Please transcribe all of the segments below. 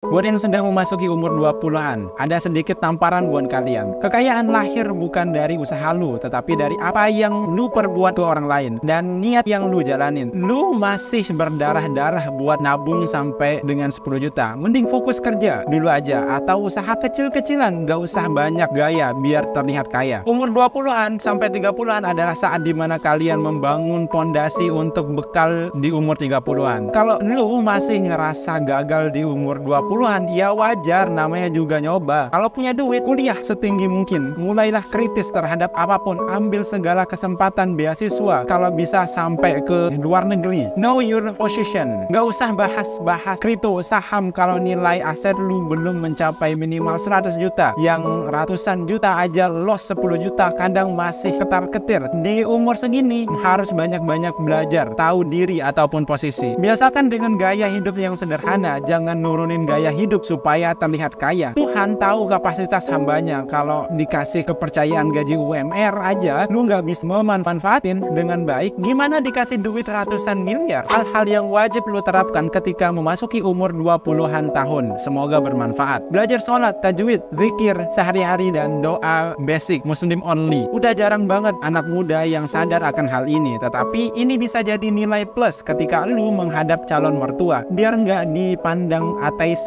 Buat yang sedang memasuki umur 20-an, ada sedikit tamparan buat kalian. Kekayaan lahir bukan dari usaha lu, tetapi dari apa yang lu perbuat ke orang lain dan niat yang lu jalanin. Lu masih berdarah-darah buat nabung sampai dengan 10 juta. Mending fokus kerja dulu aja atau usaha kecil-kecilan, gak usah banyak gaya biar terlihat kaya. Umur 20-an sampai 30-an adalah saat dimana kalian membangun pondasi untuk bekal di umur 30-an. Kalau lu masih ngerasa gagal di umur 20-an, ya wajar, namanya juga nyoba. Kalau punya duit, kuliah setinggi mungkin. Mulailah kritis terhadap apapun, ambil segala kesempatan beasiswa. Kalau bisa sampai ke luar negeri. Know your position. Gak usah bahas kripto, saham kalau nilai aset lu belum mencapai minimal 100 juta. Yang ratusan juta aja loss 10 juta, kadang masih ketar-ketir. Di umur segini harus banyak-banyak belajar, tahu diri ataupun posisi. Biasakan dengan gaya hidup yang sederhana, jangan nurunin gaya hidup supaya terlihat kaya. Tuhan tahu kapasitas hambanya. Kalau dikasih kepercayaan gaji UMR aja lu nggak bisa memanfaatin dengan baik, gimana dikasih duit ratusan miliar? Hal-hal yang wajib lu terapkan ketika memasuki umur 20-an tahun. Semoga bermanfaat. Belajar sholat, tajwid, zikir sehari-hari, dan doa basic Muslim only. Udah jarang banget anak muda yang sadar akan hal ini, tetapi ini bisa jadi nilai plus ketika lu menghadap calon mertua, biar nggak dipandang ateis.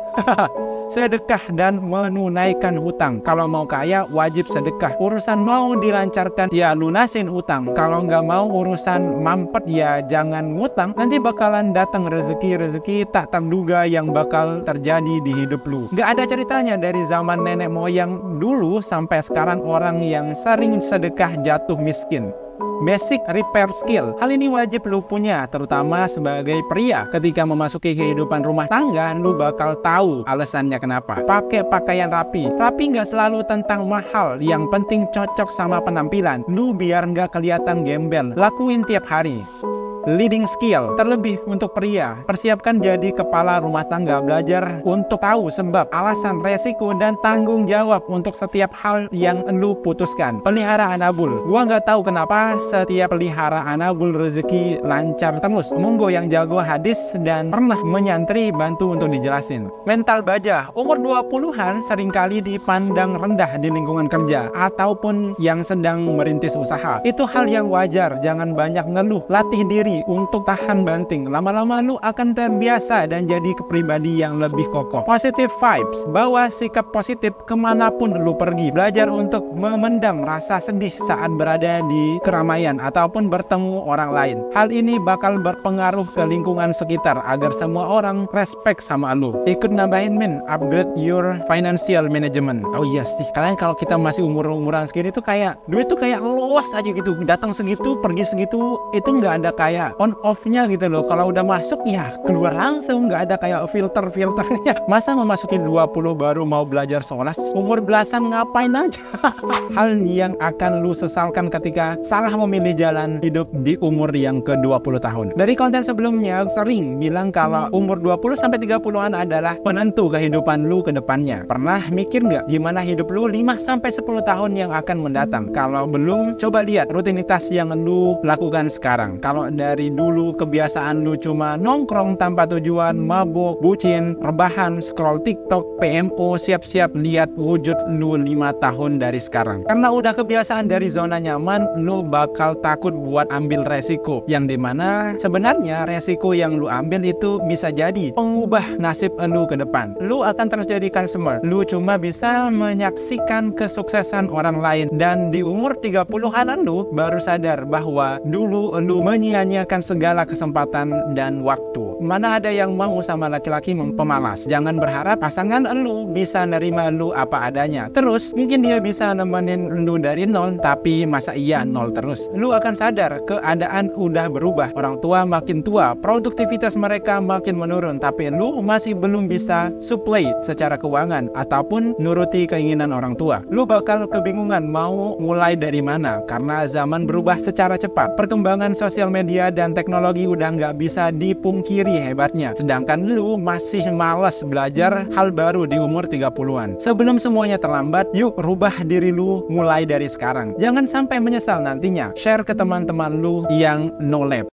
Sedekah dan menunaikan hutang. Kalau mau kaya wajib sedekah. Urusan mau dilancarkan ya lunasin hutang. Kalau nggak mau urusan mampet ya jangan ngutang. Nanti bakalan datang rezeki tak terduga yang bakal terjadi di hidup lu. Nggak ada ceritanya dari zaman nenek moyang dulu sampai sekarang orang yang sering sedekah jatuh miskin. Basic repair skill. Hal ini wajib lu punya, terutama sebagai pria. Ketika memasuki kehidupan rumah tangga, lu bakal tahu alasannya kenapa. Pakai pakaian rapi. Rapi nggak selalu tentang mahal, yang penting cocok sama penampilan. Lu biar nggak kelihatan gembel. Lakuin tiap hari. Leading skill, terlebih untuk pria, persiapkan jadi kepala rumah tangga. Belajar untuk tahu sebab, alasan, resiko, dan tanggung jawab untuk setiap hal yang lu putuskan. Pelihara anabul. Gua nggak tahu kenapa setiap pelihara anabul rezeki lancar terus. Monggo yang jago hadis dan pernah menyantri bantu untuk dijelasin. Mental baja. Umur 20-an seringkali dipandang rendah di lingkungan kerja ataupun yang sedang merintis usaha. Itu hal yang wajar, jangan banyak ngeluh. Latih diri untuk tahan banting. Lama-lama lu akan terbiasa dan jadi kepribadi yang lebih kokoh. Positive vibes. Bawa sikap positif kemanapun lu pergi. Belajar untuk memendam rasa sedih saat berada di keramaian ataupun bertemu orang lain. Hal ini bakal berpengaruh ke lingkungan sekitar agar semua orang respect sama lu. Ikut nambahin upgrade your financial management. Oh iya sih, kalian kalau kita masih umuran segini tuh kayak duit tuh kayak luas aja gitu. Datang segitu, pergi segitu, itu nggak ada kayak on off-nya gitu loh. Kalau udah masuk ya keluar langsung, nggak ada kayak filternya. Masa memasuki 20 baru mau belajar sholat? Umur belasan ngapain aja? Hal yang akan lu sesalkan ketika salah memilih jalan hidup di umur yang ke-20 tahun. Dari konten sebelumnya sering bilang kalau umur 20 sampai 30-an adalah penentu kehidupan lu ke depannya. Pernah mikir nggak gimana hidup lu 5 sampai 10 tahun yang akan mendatang? Kalau belum, coba lihat rutinitas yang lu lakukan sekarang. Kalau dari dulu kebiasaan lu cuma nongkrong tanpa tujuan, mabuk, bucin, rebahan, scroll TikTok, PMO, siap-siap lihat wujud lu 5 tahun dari sekarang. Karena udah kebiasaan dari zona nyaman, lu bakal takut buat ambil resiko, yang dimana sebenarnya resiko yang lu ambil itu bisa jadi pengubah nasib lu ke depan. Lu akan terus jadi consumer. Lu cuma bisa menyaksikan kesuksesan orang lain, dan di umur 30-an lu baru sadar bahwa dulu lu menyia-nyiakan segala kesempatan dan waktu. Mana ada yang mau sama laki-laki pemalas. Jangan berharap pasangan lu bisa nerima lu apa adanya. Terus mungkin dia bisa nemenin lu dari nol, tapi masa iya nol terus? Lu akan sadar keadaan udah berubah. Orang tua makin tua, produktivitas mereka makin menurun, tapi lu masih belum bisa supply secara keuangan ataupun nuruti keinginan orang tua. Lu bakal kebingungan mau mulai dari mana karena zaman berubah secara cepat. Perkembangan sosial media dan teknologi udah nggak bisa dipungkiri hebatnya. Sedangkan lu masih malas belajar hal baru di umur 30-an. Sebelum semuanya terlambat, yuk rubah diri lu mulai dari sekarang. Jangan sampai menyesal nantinya. Share ke teman-teman lu yang no lab.